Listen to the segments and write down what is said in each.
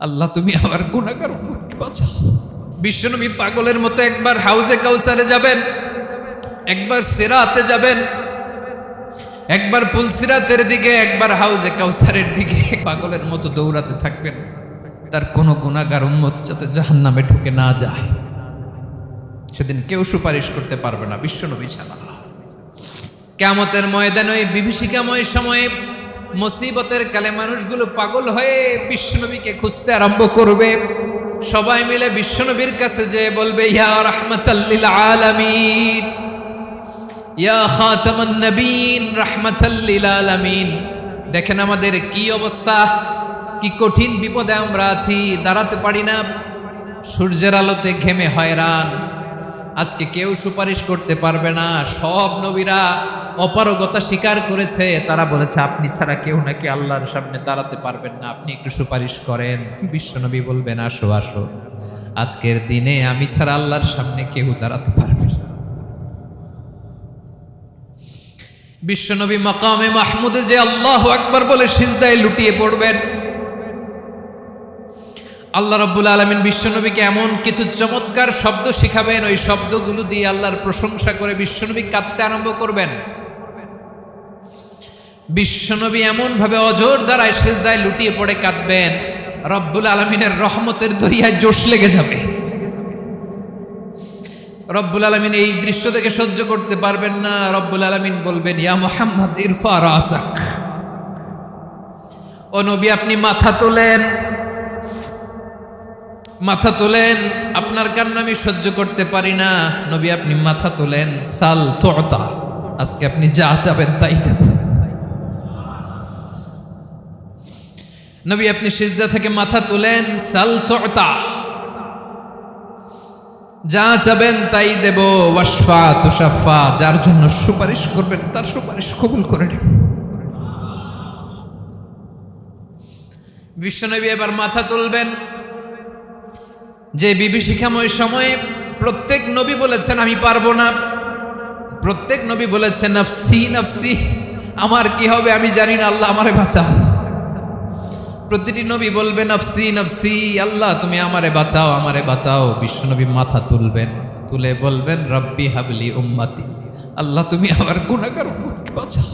আল্লাহ তুমি আমার গুনাহগার উম্মতকে বাঁচাও। বিশ্বনবী পাগলের মতো একবার হাউজে কাউসারে যাবেন, একবার সিরাতে যাবেন, একবার পুলসিরাতের দিকে, একবার হাউজে কাউসারের দিকে পাগলের মতো দৌড়াতে থাকবেন, তার কোনো গুনাহগার উম্মত যাতে জাহান্নামে ঢুকে না যায়। সেদিন কেউ সুপারিশ করতে পারবে না বিশ্বনবী ছাড়া। কিয়ামতের ময়দানে ওই বিভীষিকাময় সময়ে মুসিবতের কালে মানুষগুলো পাগল হয়ে বিশ্বনবীকে খুঁজতে আরম্ভ করবে। সবাই মিলে বিশ্বনবীর কাছে যেয়ে বলবে, ইয়া রাহমাতাল লিল আলামিন, ইয়া খাতামান নবীন, রাহমাতাল লিল আলামিন। দেখেন আমাদের কি অবস্থা, কি কঠিন বিপদে আমরা আছি, দাঁড়াতে পারি না, সূর্যের আলোতে ঘেমে হয়রান। আজকে কেউ সুপারিশ করতে পারবে না। সব নবীরা অপারগতা স্বীকার করেছে, তারা বলেছে আপনি ছাড়া কেউ নাকি আল্লাহর সামনে দাঁড়াতে পারবেন না, আপনি একটু সুপারিশ করেন। বিশ্বনবী বলবেন, আসো আসো, আজকের দিনে আমি ছাড়া আল্লাহর সামনে কেউ দাঁড়াতে পারবে না। বিশ্বনবী মাকামে মাহমুদে যে আল্লাহু আকবার বলে সিজদায় লুটিয়ে পড়বেন, আল্লাহ রাব্বুল আলামিন বিশ্বনবীকে এমন কিছু চমৎকার শব্দ শিখাবেন, ওই শব্দগুলো দিয়ে আল্লাহর প্রশংসা করে বিশ্বনবী কাঁদতে আরম্ভ করবেন। বিশ্বনবী এমন ভাবে অজর দ্বারায় সিজদায় লুটিয়ে পড়ে কাঁদবেন, রব্বুল আলামিনের রহমতের দরিয়ায় জোশ লেগে যাবে। রব্বুল আলামিন এই দৃশ্য থেকে সহ্য করতে পারবেন না। রব্বুল আলামিন বলবেন, ইয়া মুহাম্মদ ইরফা রাসাক, ও নবী আপনি মাথা তোলেন, মাথা তোলেন, আপনার কান্না আমি সহ্য করতে পারি না। নবী আপনি মাথা তোলেন, সাল তুতা, আজকে আপনি যা চাবেন তাই দেব। নবী আপনি সিজদা থেকে মাথা তুলেন, সাল তুতা, যা চাবেন তাই দেব। ওয়াশফা তুশাফা, যার জন্য সুপারিশ করবেন তার সুপারিশ কবুল করে নেব। বিশ্বনবী এবার মাথা তুলবেন। যে বিভীষিকাময় সময়ে প্রত্যেক নবী বলেছেন আমি পারবো না, প্রত্যেক নবী বলেছেন নফসি নফসি, আমার কি হবে আমি জানি না, আল্লাহ আমারে বাঁচাও। প্রতিটি নবী বলবেন নফসি নফসি, আল্লাহ তুমি আমারে বাঁচাও, আমারে বাঁচাও। বিশ্বনবী মাথা তুলবেন, তুলে বলবেন রব্বি হাবলি উম্মতি, আল্লাহ তুমি আমার গুনাহগার উম্মতকে বাঁচাও।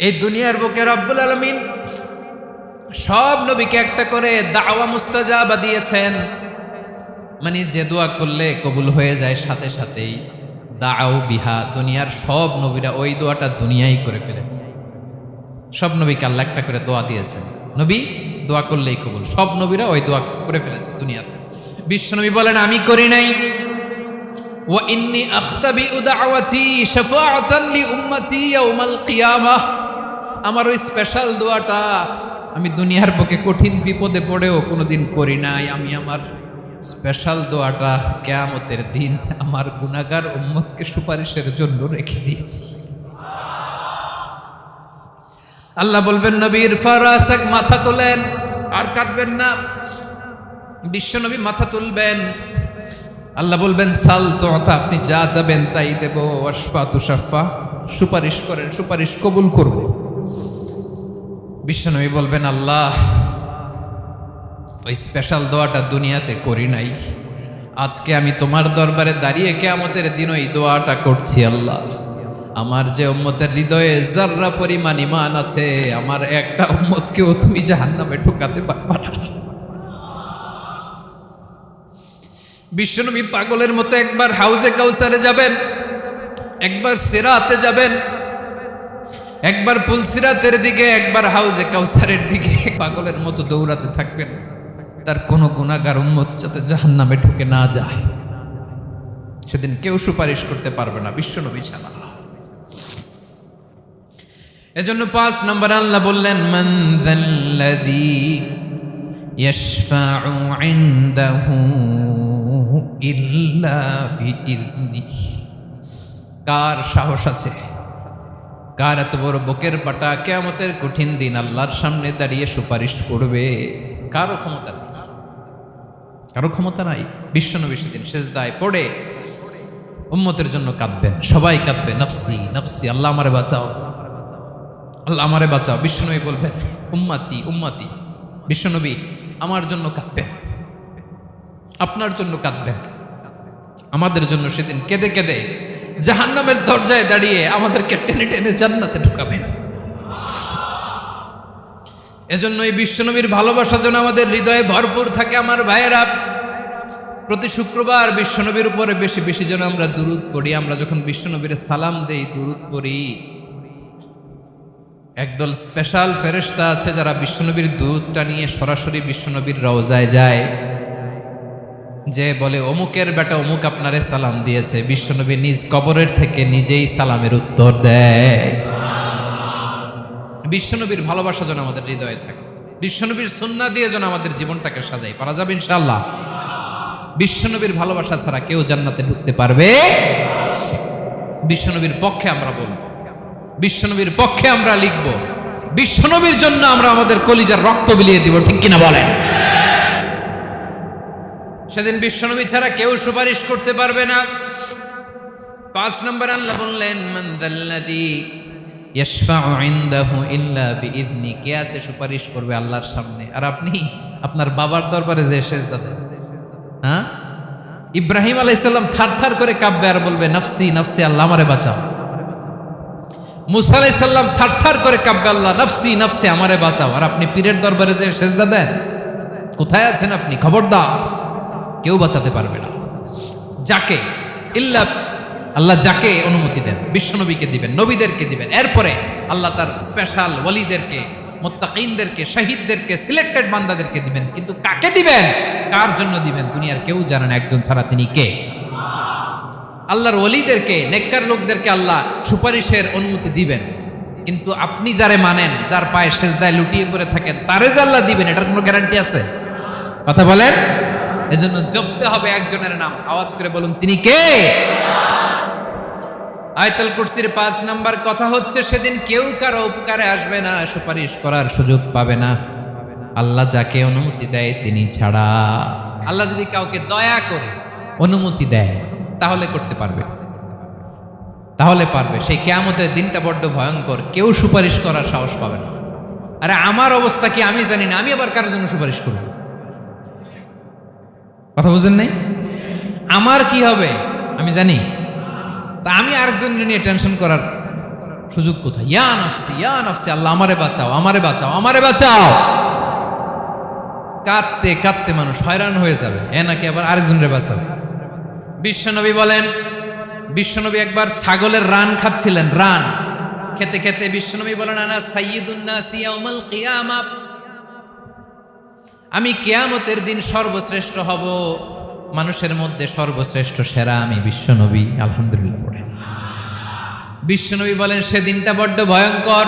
এই দুনিয়ার বুকে রব্বুল আলামিন সব নবীকে একটা করে দাওয়া মুস্তাজাবা দিয়েছেন, মানে যে দোয়া করলে কবুল হয়ে যায় সাথে সাথেই। দাও বিহা, দুনিয়ার সব নবীরা ওই দোয়াটা দুনিয়ায় করে ফেলেছে। সব নবীকে আল্লাহ একটা করে দোয়া দিয়েছেন, নবী দোয়া করলেই কবুল। সব নবীরা ওই দোয়া করে ফেলেছে দুনিয়াতে। বিশ্বনবী বলেন আমি করি নাই। ওয়া ইন্নী আখতাবিউ দাওয়াতি শাফাআতান লি উম্মতি ইয়াউমাল কিয়ামাহ, আমার ওই স্পেশাল দোয়াটা আমি দুনিয়ার বুকে কঠিন বিপদে পড়েও কোনোদিন করি নাই। আমি আমার স্পেশাল দোয়াটা কিয়ামতের দিন আমার গুনাহগার উম্মতকে সুপারিশের জন্য রেখে দিয়েছি। আল্লাহ বলবেন নবী ইরফা রাসাক, মাথা তোলেন, আর কাটবেন না। বিশ্বনবী মাথা তুলবেন, আল্লাহ বলবেন সাল তুতা, আপনি যা চাবেন তাই দেব। ওয়াশফা তুশাফা, সুপারিশ করেন, সুপারিশ কবুল করব। বিশ্বনবী বলবেন আল্লাহ ওই স্পেশাল দোয়াটা দুনিয়াতে করি নাই, আজকে আমি তোমার দরবারে দাঁড়িয়ে কিয়ামতের দিন ওই দোয়াটা করছি। আল্লাহ আমার যে উম্মতের হৃদয়ে যাররা পরিমাণ ঈমান আছে, আমার একটা উম্মতকেও তুমি জাহান্নামে ঢোকাতে পারবা না। বিশ্বনবী পাগলের মতো একবার হাউজে কাউসারে যাবেন, একবার সিরাতে যাবেন, একবার পুলসিরাতের দিকে, একবার হাউজে কাউসারের দিকে পাগলের মতো দৌড়াতে থাকবেন, তার কোনো গুনাহগার উম্মত যাতে জাহান্নামে ঢুকে না যায়। সেদিন কেউ সুপারিশ করতে পারবে না বিশ্বনবী ছাড়া। এজন্য 5 নম্বর আল্লাহ বললেন মান যাল্লাযী ইয়াশফাউ ইনদাহু ইল্লা বিইযনিহি, কার সাহস আছে, কার এত বড় বুকের পাটা কিয়ামতের কঠিন দিন আল্লাহর সামনে দাঁড়িয়ে সুপারিশ করবে? কারো ক্ষমতা নেই, কারো ক্ষমতা নাই। বিশ্বনবী সেদিন সিজদায় পড়ে উম্মতের জন্য কাঁদবেন, সবাই কাঁদবে নফসি নফসি, আল্লাহ আমারে বাঁচাও, আল্লাহ আমারে বাঁচাও। বিশ্বনবী বলবেন উম্মাতি উম্মাতি, বিশ্বনবী আমার জন্য কাঁদবেন, আপনার জন্য কাঁদবেন, আমাদের জন্য সেদিন কেঁদে কেঁদে জাহান্নামের দরজায় দাঁড়িয়ে আমাদেরকে টেনে টেনে জান্নাতে ঢুকাবেন। এজন্য এই বিশ্বনবীর ভালোবাসা যেন আমাদের হৃদয়ে ভরপুর থাকে। আমার ভাইয়েরা, প্রতি শুক্রবার বিশ্বনবীর উপরে বেশি বেশি যেন আমরা দুরূদ পড়ি। আমরা যখন বিশ্বনবীর সালাম দেই, দুরূদ পড়ি, একদল স্পেশাল ফেরেশতা আছে যারা বিশ্বনবীর দুরূদটা নিয়ে সরাসরি বিশ্বনবীর রওজায় যায়, যে বলে অমুকের বেটা অমুক আপনারে সালাম দিয়েছে। বিশ্বনবী নিজ কবরের থেকে নিজেই সালামের উত্তর দেয়। বিশ্বনবীর ভালোবাসা যেন আমাদের হৃদয়ে থাকে, বিশ্বনবীর সুন্নাহ দিয়ে যেন আমাদের জীবনটাকে সাজাই। পারা যাবে ইনশাআল্লাহ। বিশ্বনবীর ভালোবাসা ছাড়া কেউ জান্নাতে ঢুকতে পারবে। বিশ্বনবীর পক্ষে আমরা বলবো, বিশ্বনবীর পক্ষে আমরা লিখব, বিশ্বনবীর জন্য আমরা আমাদের কলিজার রক্ত বিলিয়ে দিব, ঠিক কিনা বলেন? সেদিন বিশ্বনবী ছাড়া কেউ সুপারিশ করতে পারবে না। 5 নম্বর আল্লাহ বললেন, মান যাল্লাযী ইয়াশফাউ ইনদাহু ইল্লা বিইذনি, কে আছে সুপারিশ করবে আল্লাহর সামনে আর আপনি আপনার বাবার দরবারে যে সেজদা দেন? হ্যাঁ, ইব্রাহিম আলাইহিস সালাম থারথার করে কাঁপবে আর বলবে নাফসি নাফসি, আল্লাহ আমারে বাঁচাও। মুসা আলাইহিস সালাম থারথার করে কাঁপবে, আল্লাহ নাফসি নাফসি, আমারে বাঁচাও। আর আপনি পীরের দরবারে যে সেজদা দেন? কোথায় আছেন আপনি? খবরদার, কেউ বাঁচাতে পারবে না। যাকে ইল্লা আল্লাহ যাকে অনুমতি দেন, বিশ্বনবীকে দিবেন, নবীদেরকে দিবেন, এরপরে আল্লাহ তার স্পেশাল ওয়ালিদেরকে, মুত্তাকিনদেরকে, শহীদদেরকে, সিলেক্টেড বান্দাদেরকে দিবেন। কিন্তু কাকে দিবেন, কার জন্য দিবেন, দুনিয়ার কেউ জানে না একজন ছাড়া, তিনি কে? আল্লাহর ওয়ালিদেরকে, নেককার লোকদেরকে আল্লাহ সুপারিশের অনুমতি দিবেন। কিন্তু আপনি যারে মানেন, যার পায়ে সেজদায় লুটিয়ে পড়ে থাকেন, তারে যে আল্লাহ দিবেন, এটার কোনো গ্যারান্টি আছে? কথা বলেন। এজন্য জপতে হবে একজনের নাম, আওয়াজ করে বলুন, তিনি কে? আয়াতুল কুরসির 5 নাম্বার কথা হচ্ছে, সেদিন কেউ কারো উপকারে আসবে না, সুপারিশ করার সুযোগ পাবে না, আল্লাহ যাকে অনুমতি দেয় তিনি ছাড়া। আল্লাহ যদি কাউকে দয়া করে অনুমতি দেয় তাহলে করতে পারবে, তাহলে পারবে। সেই কিয়ামতের দিনটা বড্ড ভয়ঙ্কর, কেউ সুপারিশ করার সাহস পাবে না। আরে আমার অবস্থা কি আমি জানি না, আমি আবার কারোর জন্য সুপারিশ করব? কথা বুঝেন নাই? আমার কি হবে আমি জানি, তা আমি আরেকজন নিয়ে টেনশন করার সুযোগ কোথায়? ইয়া নাফসি ইয়া নাফসি, আল্লাহ আমারে বাঁচাও, আমারে বাঁচাও, আমারে বাঁচাও। কাঁদতে কাঁদতে মানুষ হয়রান হয়ে যাবে, এ নাকি আবার আরেকজনের বাঁচাও। বিশ্বনবী বলেন, বিশ্বনবী একবার ছাগলের রান খাচ্ছিলেন, রান খেতে খেতে বিশ্বনবী বলেন, আনা সাইয়্যিদুন নাসি ইয়াউমাল কিয়ামা, আমি কিয়ামতের দিন সর্বশ্রেষ্ঠ হব, মানুষের মধ্যে সর্বশ্রেষ্ঠ সেরা আমি বিশ্বনবী। আলহামদুলিল্লাহ পড়েন। বিশ্বনবী বলেন, সেদিনটা বড্ড ভয়ঙ্কর,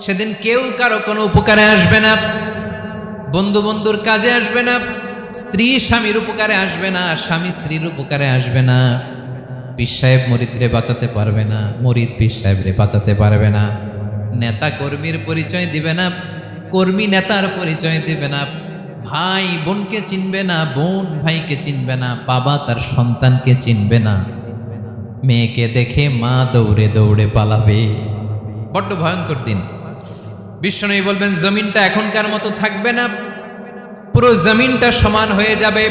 সেদিন কেউ কারো কোনো উপকারে আসবে না, বন্ধু বন্ধুর কাজে আসবে না, স্ত্রী স্বামীর উপকারে আসবে না, স্বামী স্ত্রীর উপকারে আসবে না, পীর সাহেব মুরিদরে বাঁচাতে পারবে না, মুরিদ পীর সাহেবরে বাঁচাতে পারবে না, নেতা কর্মীর পরিচয় দিবে না, কর্মী নেতার পরিচয় দিবে না, ভাই বোনকে চিনবে না, বোন ভাইকে চিনবে না, বাবা তার সন্তানকে চিনবে না, মেয়েকে দেখে মা দৌড়ে দৌড়ে পালাবে। বড্ড ভয়ঙ্কর দিন। বিশ্বনবী বলবেন, জমিনটা এখনকার মতো থাকবে না, পুরো জমিনটা সমান হয়ে যাবে,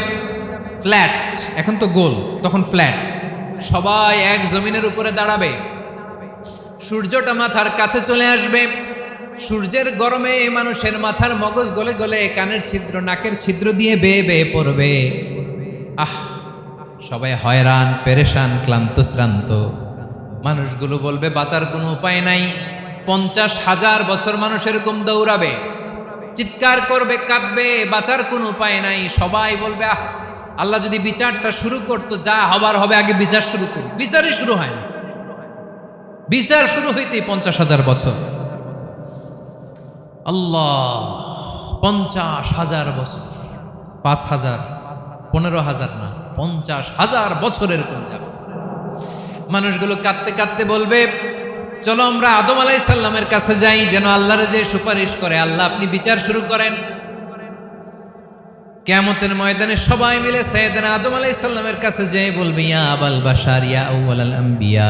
ফ্ল্যাট। এখন তো গোল, তখন ফ্ল্যাট। সবাই এক জমিনের উপরে দাঁড়াবে, সূর্যটা মাথার কাছে চলে আসবে, সূর্যের গরমে মানুষের মাথার মগজ গলে গলে কানের ছিদ্র, নাকের ছিদ্র দিয়ে বেয়ে বেয়ে পড়বে। সবাই হয়রান, পেরেশান, ক্লান্ত শ্রান্ত। মানুষগুলো বলবে বাঁচার কোনো উপায় নাই। 50,000 বছর মানুষ এরকম দৌড়াবে, চিৎকার করবে, কাঁদবে, বাঁচার কোনো উপায় নাই। সবাই বলবে, আল্লাহ যদি বিচারটা শুরু করতো, যা হবার হবে, আগে বিচার শুরু করুন। বিচারই শুরু হয় না, বিচার শুরু হইতেই 50,000 বছর। আল্লাহ, 50,000 বছর, 5,000, 15,000 না, 50,000 বছর এরকম যাবে। মানুষগুলো কাঁদতে কাঁদতে বলবে, চলো আমরা আদম আলাইহিস সালামের কাছে যাই, যেন আল্লাহর যে সুপারিশ করে, আল্লাহ আপনি বিচার শুরু করেন। কিয়ামতের ময়দানে সবাই মিলে সাইয়েদনা আদম আলাইহিস সালামের কাছে যেয়ে বলবে, ইয়া আবাল বাশার, ইয়া আউয়ালাল আম্বিয়া,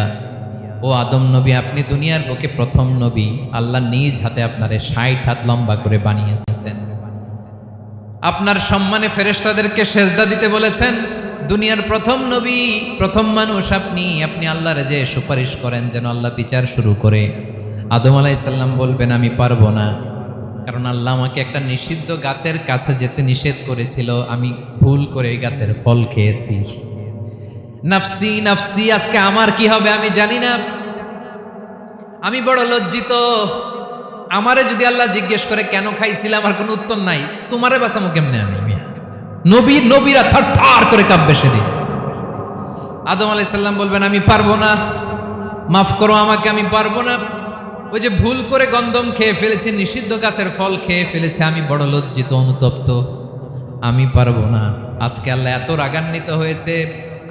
ও ও আদম নবী, আপনি দুনিয়ার বুকে প্রথম নবী। আল্লাহ নিজ হাতে আপনারে 60 হাত লম্বা করে বানিয়েছেন। আপনার সম্মানে ফেরেশতাদেরকে সেজদা দিতে বলেছেন। দুনিয়ার প্রথম নবী, প্রথম মানুষ আপনি। আপনি আল্লাহরে যে সুপারিশ করেন যেন আল্লাহ বিচার শুরু করে। আদম আলাইহিস সালাম বলবেন আমি পারবো না, কারণ আল্লাহ আমাকে একটা নিষিদ্ধ গাছের কাছে যেতে নিষেধ করেছিল, আমি ভুল করে এই গাছের ফল খেয়েছি। নাফসি নাফসি, আজকে আমার কি হবে আমি জানি না, আমি বড় লজ্জিত। আমারে যদি আল্লাহ জিজ্ঞেস করে কেন খাইছিলাম, আমার কোনো উত্তর নাই। তোমারে বাঁচামো কেমনে আমি? নবীরা থার থার করে কাঁপবে সেদিন। আদম আলাইহিস সালাম বলবেন আমি পারবো না, মাফ করো আমাকে, আমি পারবো না। ওই যে ভুল করে গন্ধম খেয়ে ফেলেছি, নিষিদ্ধ গাছের ফল খেয়ে ফেলেছে, আমি বড় লজ্জিত, অনুতপ্ত, আমি পারবো না। আজকে আল্লাহ এত রাগান্বিত হয়েছে,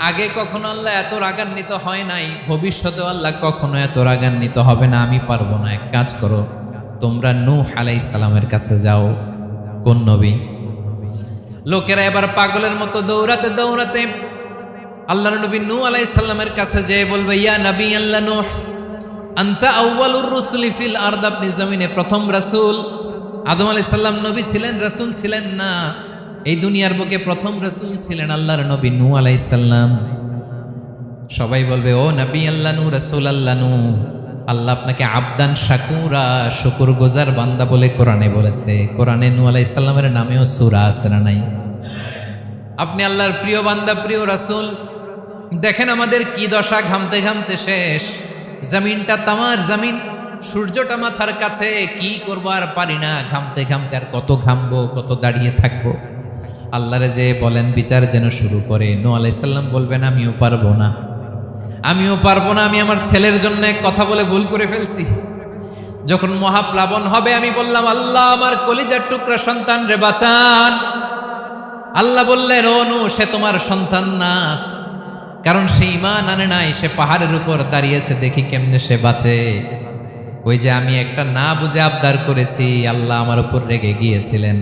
আগে কখনো আল্লাহ এত রাগান্বিত হয় নাই, ভবিষ্যতেও আল্লাহ কখনো এত রাগান্বিত হবে না। আমি পারবো না। এক কাজ করো, তোমরা নূহ আলাইহিস সালামের কাছে যাও। কোন নবী? লোকেরা এবার পাগলের মতো দৌড়াতে দৌড়াতে আল্লাহর নবী নূহ আলাইহিস সালামের কাছে যেয়ে বলবে, ইয়া নবী আল্লাহ নূহ, আনতা আউয়ালুর রুসুলি ফিল আরদ, আপনি জমিনে প্রথম রাসূল। আদম আলাইহিস সালাম নবী ছিলেন, রাসূল ছিলেন না। এই দুনিয়ার বুকে প্রথম রাসূল ছিলেন আল্লাহর নবী নূহ আলাইহিস সালাম। সবাই বলবে ও নবী আল্লাহ নূহ, রাসূল আল্লাহ নূহ, আল্লাহ আপনাকে আবদান শাকুরা, শুকর গুজার বান্দা বলে কোরআনে বলেছে। কোরআনে নূহ আলাইহিস সালামের নামেও সূরা আছে না নাই? আপনি আল্লাহর প্রিয় বান্দা, প্রিয় রাসূল। দেখেন আমাদের কি দশা, ঘামতে ঘামতে শেষ। জমিনটা তামার জমিন, সূর্যটা মাথার কাছে, কি করবো আর পারি না, ঘামতে ঘামতে আর কত ঘামবো, কত দাঁড়িয়ে থাকবো। আল্লাহরে যে বলেন বিচার যেন শুরু করে। নূহ আলাইহিস সালাম বলবেন আমিও পারবো না, আমিও পারবো না। আমি আমার ছেলের জন্য এক কথা বলে ভুল করে ফেলছি। যখন মহাপ্লাবন হবে আমি বললাম আল্লাহ আমার কলিজার টুকরা সন্তান রে বাঁচান। আল্লাহ বললেন ও নূহ, সে তোমার সন্তান না, কারণ সে ঈমান আনে নাই, সে পাহাড়ের উপর দাঁড়িয়েছে, দেখি কেমনে সে বাঁচে। ওই যে আমি একটা না বুঝে আবদার করেছি, আল্লাহ আমার উপর রেগে গিয়েছিলেন।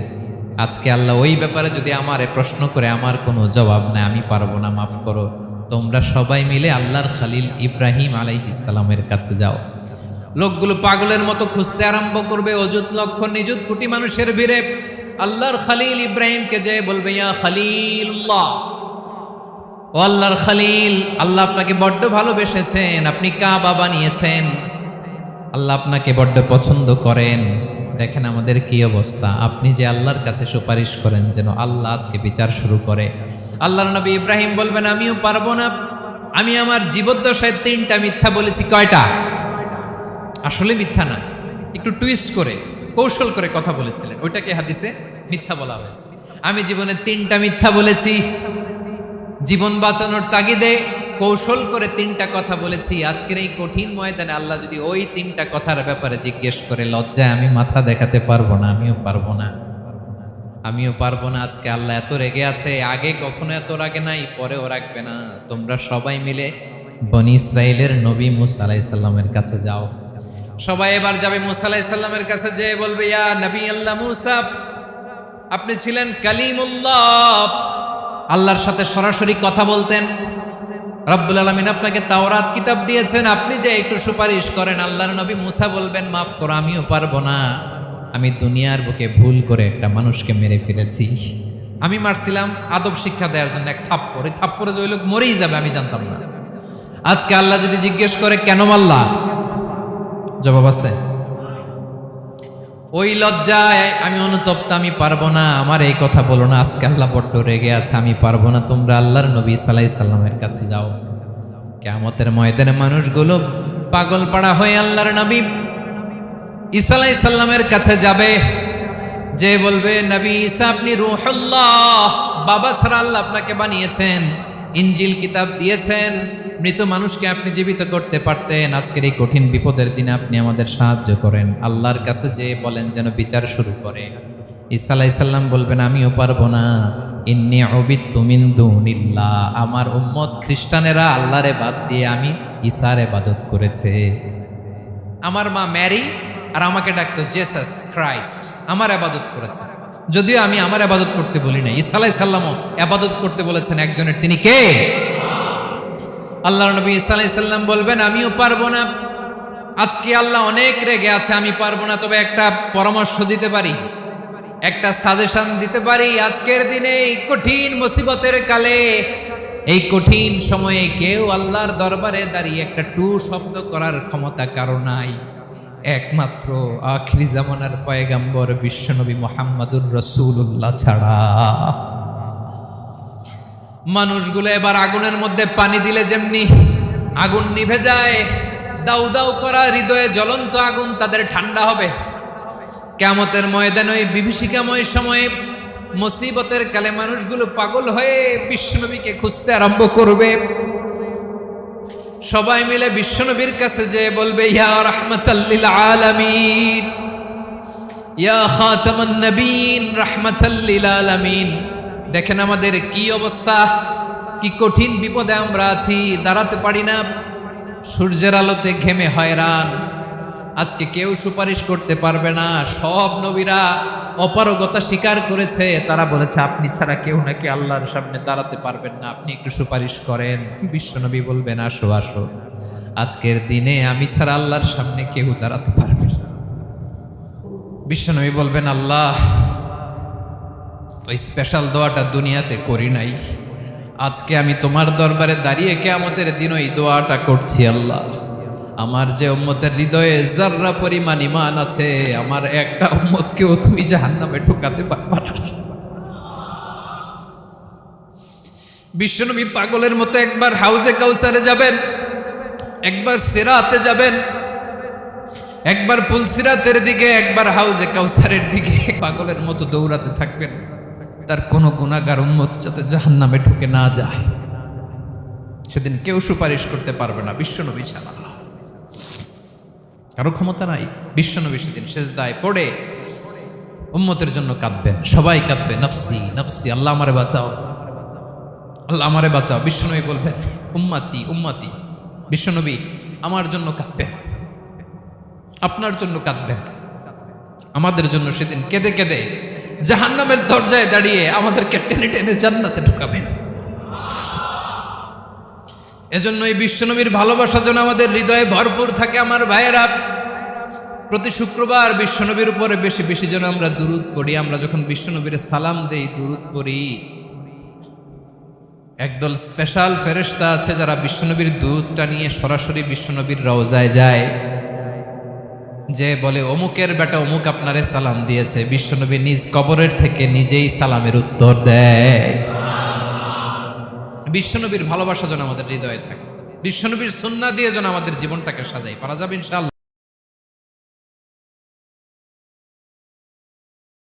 আজকে আল্লাহ ওই ব্যাপারে যদি আমারে প্রশ্ন করে, আমার কোনো জবাব নাই, আমি পারবো না, মাফ করো। তোমরা সবাই মিলে আল্লাহর খালিল ইব্রাহিম আলাইহিস সালামের কাছে যাও। লোকগুলো পাগলের মতো খুঁজতে আরম্ভ করবে, অযুত লক্ষ নিযুত কোটি মানুষের ভিড়ে আল্লাহর খালিল ইব্রাহিমকে যে বলবে ইয়া খালিলুল্লাহ, ও আল্লাহর খালিল, আল্লাহ আপনাকে বড্ড ভালোবেসেছেন, আপনি কাবা বানিয়েছেন, আল্লাহ আপনাকে বড্ড পছন্দ করেন। দেখেন আমাদের কি অবস্থা। আপনি যে আল্লাহর কাছে সুপারিশ করেন যেন আল্লাহ আজকে বিচার শুরু করে। আল্লাহর নবী ইব্রাহিম বলবেন আমিও পারবো না, আমি আমার জীবদ্দশায় 3টা মিথ্যা বলেছি। কয়টা? আসলে মিথ্যা না, একটু টুইস্ট করে কৌশল করে কথা বলেছিলেন, ওইটাকে হাদিসে মিথ্যা বলা হয়েছে। আমি জীবনে 3টা মিথ্যা বলেছি, জীবন বাঁচানোর তাগিদে কৌশল করে 3টা কথা বলেছি। আজকের এই কঠিন ময়দানে আল্লাহ যদি ওই 3টা কথার ব্যাপারে জিজ্ঞেস করে, লজ্জায় আমি মাথা দেখাতে পারবো না, আমিও পারবো না, আমিও পারবো না। আজকে আল্লাহ এত রেগে আছে, আগে কখনো এত রাগে নাই, পরেও রাখবে না। তোমরা সবাই মিলে বনি ইসরাইলের নবী মূসা আলাইহিস সালামের কাছে যাও। সবাই এবার যাবে মূসা আলাইহিস সালামের কাছে, যে বলবে ইয়া নবী আল্লাহ মূসা, আপনি ছিলেন কালিমুল্লাহ, আল্লাহর সাথে সরাসরি কথা বলতেন। রব্বুল আলামিন আপনাকে তাওরাত কিতাব দিয়েছেন, আপনি যে একটু সুপারিশ করেন। আল্লাহর নবী মূসা বলবেন মাফ করো, আমিও পারবো না, আমি দুনিয়ার বুকে ভুল করে একটা মানুষকে মেরে ফেলেছি। আমি মারছিলাম আদব শিক্ষা দেওয়ার জন্য এক থাপ্পড়, এই থাপ্পড়ে যে ওই লোক মরেই যাবে আমি জানতাম না। আজকে আল্লাহ যদি জিজ্ঞেস করে কেন মারলা, জবাব আছে? ওই লজ্জায় আমি অনুতপ্ত, আমি পারবো না, আমার এই কথা বলো না। আজকে আল্লাহ বড্ড রেগে আছে, আমি পারবো না। তোমরা আল্লাহর নবী ঈসা আলাইহিস সালামের কাছে যাও। কিয়ামতের ময়দানে মানুষগুলো পাগল পাড়া হয়ে আল্লাহর নবী ঈসা আলাইহিস সালামের কাছে যাবে, যে বলবে নবী ঈসা আপনি রূহুল্লাহ, বাবা ছাড়া আল্লাহ আপনাকে বানিয়েছেন, ইনজিল কিতাব দিয়েছেন, মৃত মানুষকে আপনি জীবিত করতে পারতেন। আজকের এই কঠিন বিপদের দিনে আপনি আমাদের সাহায্য করেন। আল্লাহর কাছে যে বলেন যেন বিচার শুরু করে। ঈসা আলাইহিস সালাম বলবেন আমিও পারবো না, ইন্নী উবিদতু মিন দুনিল্লাহ, আমার উম্মত খ্রিস্টানেরা আল্লাহরে বাদ দিয়ে আমি ঈসার ইবাদত করেছে। আমার মা ম্যারি আর আমাকে ডাকতো জেসাস ক্রাইস্ট, আমার ইবাদত করেছে। যদিও আমি আমার ইবাদত করতে বলি না, ঈসা আলাইহিস সালামও ইবাদত করতে বলেছেন একজনের, তিনি কে? আল্লাহর নবী ঈসা আলাইহিস সালাম বলবেন আমিও পারবো না, আজকে আল্লাহ অনেক রেগে আছে, আমি পারবো না, তবে একটা পরামর্শ দিতে পারি, একটা সাজেশন দিতে পারি। আজকের দিনে এই কঠিন মুসিবতের কালে, এই কঠিন সময়ে কেউ আল্লাহর দরবারে দাঁড়িয়ে একটা টু শব্দ করার ক্ষমতা কারো নাই, একমাত্র আখিরি জামানার পয়গাম্বর বিশ্বনবী মুহাম্মদুর রাসূলুল্লাহ ছাড়া। মানুষগুলো এবার আগুনের মধ্যে পানি দিলে যেমনি আগুন নিভে যায়, দাউ দাউ করা হৃদয়ে জ্বলন্ত আগুন তাদের ঠান্ডা হবে। কিয়ামতের ময়দানে ওই বিভীষিকাময় সময়ে মুসিবতের কালে মানুষগুলো পাগল হয়ে বিশ্বনবীকে খুঁজতে আরম্ভ করবে। সবাই মিলে বিশ্বনবীর কাছে যেয়ে বলবে ইয়া রাহমাতাল লিল আলামিন, ইয়া খাতামান নবীন, রাহমাতাল লিল আলামিন। দেখেন আমাদের কি অবস্থা, কি কঠিন বিপদে আমরা আছি, দাঁড়াতে পারি না, সূর্যের আলোতে ঘেমে হয়রান। আজকে কেউ সুপারিশ করতে পারবে না, সব নবীরা অপারগতা স্বীকার করেছে, তারা বলেছে আপনি ছাড়া কেউ নাকি আল্লাহর সামনে দাঁড়াতে পারবেন না, আপনি একটু সুপারিশ করেন। বিশ্বনবী বলবেন আসো আসো, আজকের দিনে আমি ছাড়া আল্লাহর সামনে কেউ দাঁড়াতে পারবে না। বিশ্বনবী বলবেন আল্লাহ, ওই স্পেশাল দোয়াটা দুনিয়াতে করি নাই, আজকে আমি তোমার দরবারে দাঁড়িয়ে কিয়ামতের দিন ওই দোয়াটা করছি। আল্লাহ, আমার যে উম্মতের হৃদয়ে যাররা পরিমাণ ঈমান আছে, আমার একটা উম্মতকেও তুমি জাহান্নামে ঢোকাতে পারবা না। বিশ্বনবী পাগলের মতো একবার হাউজে কাউসারে যাবেন, একবার সিরাতে যাবেন, একবার পুলসিরাতের দিকে, একবার হাউজে কাউসারের দিকে, পাগলের মতো দৌড়াতে থাকবেন। তার কোনো গুনাহগার উম্মত যাতে জাহান্নামে ঢুকে না যায়। সেদিন কেউ সুপারিশ করতে পারবে না বিশ্বনবী ছাড়া, কারো ক্ষমতা নাই। বিশ্বনবী সেদিন সেজদায় পড়ে উম্মতের জন্য কাঁদবেন, সবাই কাঁদবে নফসি নফসি, আল্লাহ আমারে বাঁচাও, আল্লাহ আমারে বাঁচাও। বিশ্বনবী বলবেন উম্মতি উম্মতি। বিশ্বনবী আমার জন্য কাঁদবেন, আপনার জন্য কাঁদবেন, আমাদের জন্য সেদিন কেঁদে কেঁদে জাহান্নামের দরজায় দাঁড়িয়ে আমাদেরকে টেনে টেনে জান্নাতে ঢুকাবেন। এজন্য এই বিশ্বনবীর ভালোবাসা যেন আমাদের হৃদয়ে ভরপুর থাকে। আমার ভাইয়েরা, প্রতি শুক্রবার বিশ্বনবীর উপরে বেশি বেশি যেন আমরা দুরূদ পড়ি। আমরা যখন বিশ্বনবীর সালাম দেই, দুরূদ পড়ি, একদল স্পেশাল ফেরেশতা আছে যারা বিশ্বনবীর দুরূদটা নিয়ে সরাসরি বিশ্বনবীর রওজায় যায়, যে বলে অমুকের বেটা অমুক আপনারে সালাম দিয়েছে। বিশ্বনবী নিজ কবরের থেকে নিজেই সালামের উত্তর দেয়। বিশ্বনবীর ভালোবাসা যেন আমাদের হৃদয়ে থাকে, বিশ্বনবীর সুন্নাহ দিয়ে যেন আমাদের জীবনটাকে সাজাই, পারা যাবে ইনশাআল্লাহ।